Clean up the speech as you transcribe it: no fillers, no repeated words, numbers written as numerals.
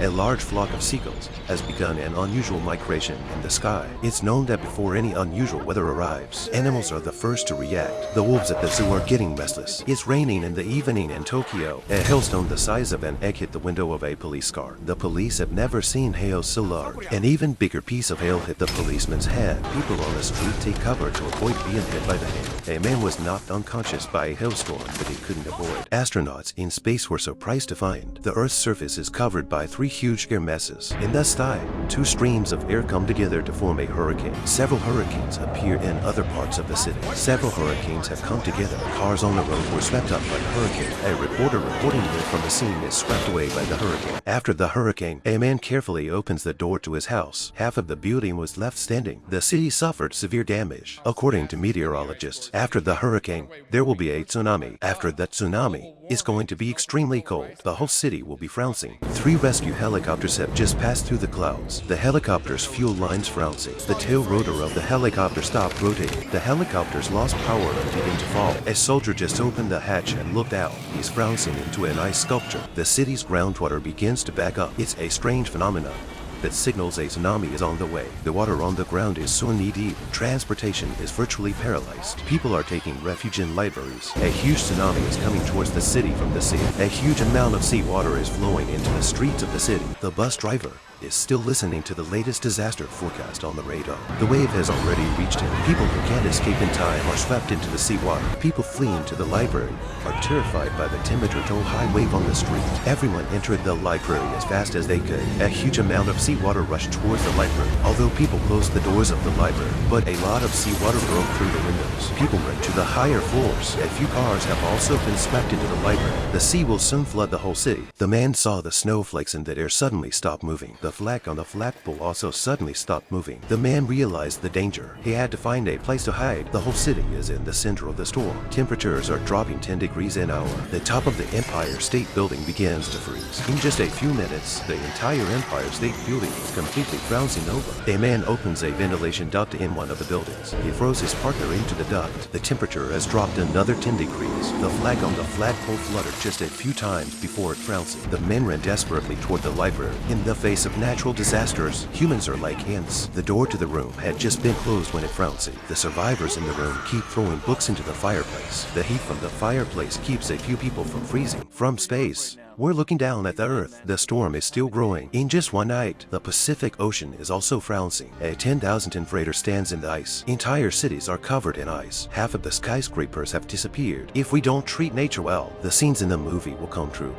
A large flock of seagulls has begun an unusual migration in the sky. It's known that before any unusual weather arrives, animals are the first to react. The wolves at the zoo are getting restless. It's raining in the evening in Tokyo. A hailstone the size of an egg hit the window of a police car. The police have never seen hail so large. An even bigger piece of hail hit the policeman's head. People on the street take cover to avoid being hit by the hail. A man was knocked unconscious by a hailstorm that he couldn't avoid. Astronauts in space were surprised to find the Earth's surface is covered by 3 huge air masses. In the sky, 2 streams of air come together to form a hurricane. Several hurricanes appear in other parts of the city. Several hurricanes have come together. Cars on the road were swept up by the hurricane. A reporter reporting here from the scene is swept away by the hurricane. After the hurricane, a man carefully opens the door to his house. Half of the building was left standing. The city suffered severe damage. According to meteorologists, after the hurricane, there will be a tsunami. After that tsunami, it's going to be extremely cold. The whole city will be frozen. 3 rescue helicopters have just passed through the clouds. The helicopter's fuel lines frozen. The tail rotor of the helicopter stopped rotating. The helicopters lost power and began to fall. A soldier just opened the hatch and looked out. He's frozen into an ice sculpture. The city's groundwater begins to back up. It's a strange phenomenon that signals a tsunami is on the way. The water on the ground is so knee-deep, transportation is virtually paralyzed. People are taking refuge in libraries. A huge tsunami is coming towards the city from the sea. A huge amount of seawater is flowing into the streets of the city. The bus driver is still listening to the latest disaster forecast on the radar. The wave has already reached him. People who can't escape in time are swept into the seawater. People fleeing to the library are terrified by the 10-meter-tall high wave on the street. Everyone entered the library as fast as they could. A huge amount of seawater rushed towards the library, although people closed the doors of the library. But a lot of seawater broke through the windows. People ran to the higher floors. A few cars have also been swept into the library. The sea will soon flood the whole city. The man saw the snowflakes in the air suddenly stop moving. The flag on the flagpole also suddenly stopped moving. The man realized the danger. He had to find a place to hide. The whole city is in the center of the storm. Temperatures are dropping 10 degrees an hour. The top of the Empire State Building begins to freeze. In just a few minutes, the entire Empire State Building is completely frozen over. A man opens a ventilation duct in one of the buildings. He throws his partner into the duct. The temperature has dropped another 10 degrees. The flag on the flagpole fluttered just a few times before it froze. The men ran desperately toward the library. In the face of natural disasters, humans are like ants. The door to the room had just been closed when it froze. The survivors in the room keep throwing books into the fireplace. The heat from the fireplace keeps a few people from freezing. From space, we're looking down at the Earth. The storm is still growing. In just one night, the Pacific Ocean is also frozen. A 10,000-ton freighter stands in the ice. Entire cities are covered in ice. Half of the skyscrapers have disappeared. If we don't treat nature well, the scenes in the movie will come true.